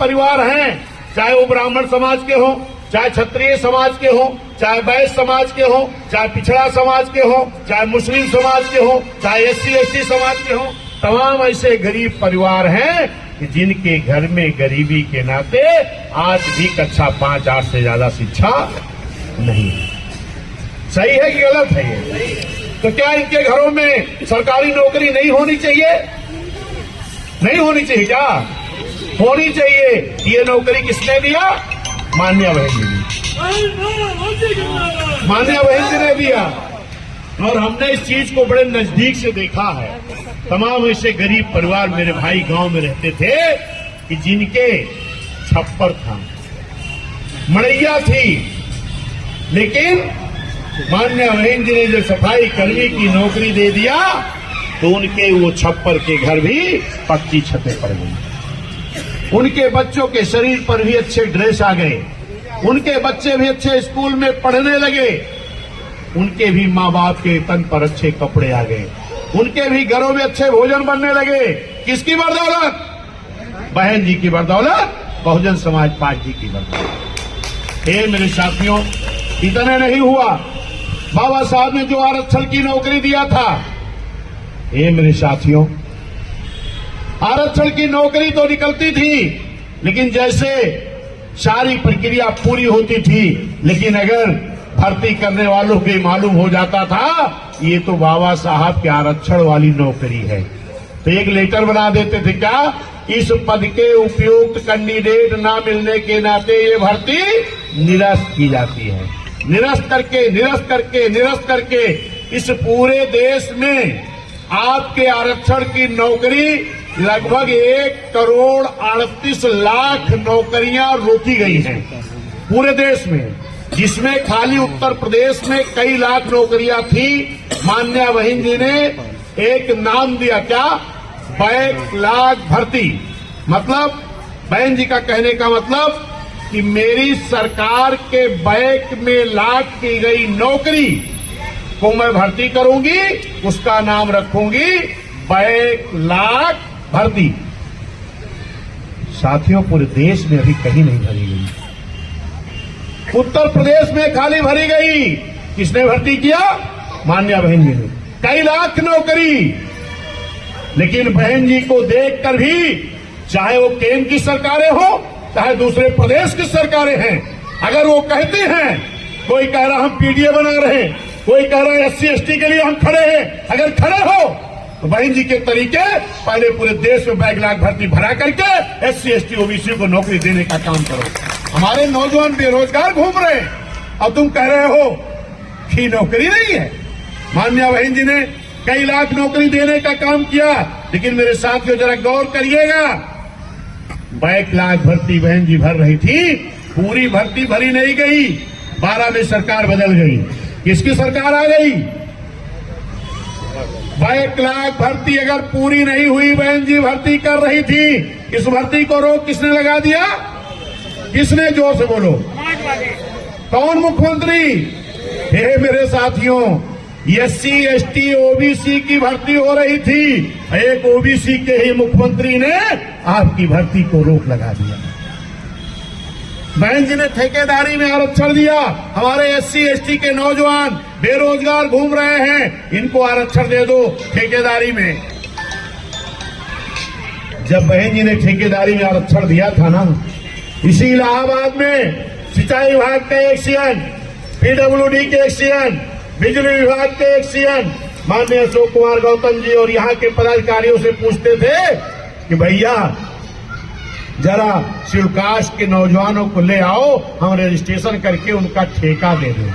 परिवार हैं, चाहे वो ब्राह्मण समाज के हों, चाहे क्षत्रिय समाज के हों, चाहे वैश्य समाज के हों, चाहे पिछड़ा समाज के हों, चाहे मुस्लिम समाज के हों, चाहे SC ST समाज के हों, तमाम ऐसे गरीब परिवार हैं कि जिनके घर में गरीबी के नाते आज भी कक्षा 5-8 से ज्यादा शिक्षा नहीं है। सही है कि गलत है ये? तो क्या इनके घरों में सरकारी नौकरी नहीं होनी चाहिए? नहीं होनी चाहिए क्या? होनी चाहिए। ये नौकरी किसने दिया? मान्या बहन जी ने, मान्या बहन जी ने दिया। और हमने इस चीज को बड़े नजदीक से देखा है। तमाम ऐसे गरीब परिवार मेरे भाई गांव में रहते थे कि जिनके छप्पर था, मड़ैया थी, लेकिन मान्या बहन जी ने जो सफाई कर्मी की नौकरी दे दिया तो उनके वो छप्पर के घर भी पक्की छतें पड़ गई। उनके बच्चों के शरीर पर भी अच्छे ड्रेस आ गए, उनके बच्चे भी अच्छे स्कूल में पढ़ने लगे, उनके भी माँ बाप के तन पर अच्छे कपड़े आ गए, उनके भी घरों में अच्छे भोजन बनने लगे। किसकी बदौलत? बहन जी की बदौलत, बहुजन समाज पार्टी की बदौलत। ये मेरे साथियों, इतने नहीं हुआ, बाबा साहब ने जो आरक्षण की नौकरी दिया था, ये मेरे साथियों, आरक्षण की नौकरी तो निकलती थी, लेकिन जैसे सारी प्रक्रिया पूरी होती थी, लेकिन अगर भर्ती करने वालों को मालूम हो जाता था ये तो बाबा साहब के आरक्षण वाली नौकरी है, तो एक लेटर बना देते थे, क्या इस पद के उपयुक्त कैंडिडेट न मिलने के नाते ये भर्ती निरस्त की जाती है। निरस्त करके इस पूरे देश में आपके आरक्षण की नौकरी लगभग 1,38,00,000 नौकरियां रोकी गई हैं पूरे देश में, जिसमें खाली उत्तर प्रदेश में कई लाख नौकरियां थी। मान्या बहन जी ने एक नाम दिया, क्या? बैकलॉग भर्ती। मतलब बहन जी का कहने का मतलब कि मेरी सरकार के बैक में लॉक की गई नौकरी को मैं भर्ती करूंगी, उसका नाम रखूंगी बैकलॉग भर्ती। साथियों, पूरे देश में अभी कहीं नहीं भरी गई। उत्तर प्रदेश में खाली भरी गई। किसने भर्ती किया? मान्या बहन जी ने, कई लाख नौकरी। लेकिन बहन जी को देखकर भी, चाहे वो केंद्र की सरकारें हो, चाहे दूसरे प्रदेश की सरकारें हैं, अगर वो कहते हैं, कोई कह रहा हम PDA बना रहे हैं, कोई कह रहा है SC ST के लिए हम खड़े हैं, अगर खड़े हो तो बहन जी के तरीके पहले पूरे देश में बैकलॉग भर्ती भरा करके SC ST OBC को नौकरी देने का काम करो। हमारे नौजवान बेरोजगार घूम रहे हैं और तुम कह रहे हो कि नौकरी नहीं है। मान्या बहन जी ने कई लाख नौकरी देने का काम किया, लेकिन मेरे साथियों जरा गौर करिएगा, बैकलॉग भर्ती बहन जी भर रही थी, पूरी भर्ती भरी नहीं गई। 12 में सरकार बदल गई। किसकी सरकार आ गई? बैकलॉग भर्ती अगर पूरी नहीं हुई, बहन जी भर्ती कर रही थी, इस भर्ती को रोक किसने लगा दिया? किसने? जोर से बोलो। कौन मुख्यमंत्री? हे मेरे साथियों, SC ST OBC की भर्ती हो रही थी, एक OBC के ही मुख्यमंत्री ने आपकी भर्ती को रोक लगा दिया। बहन जी ने ठेकेदारी में आरक्षण दिया। हमारे SC ST के नौजवान बेरोजगार घूम रहे हैं, इनको आरक्षण दे दो ठेकेदारी में। जब बहन जी ने ठेकेदारी में आरक्षण दिया था ना, इसी इलाहाबाद में सिंचाई विभाग के एक CN, PWD के एक CN, बिजली विभाग के एक CN माननीय अशोक कुमार गौतम जी और यहाँ के पदाधिकारियों से पूछते थे कि भैया जरा शिवकाश के नौजवानों को ले आओ, हम रजिस्ट्रेशन करके उनका ठेका दे दें।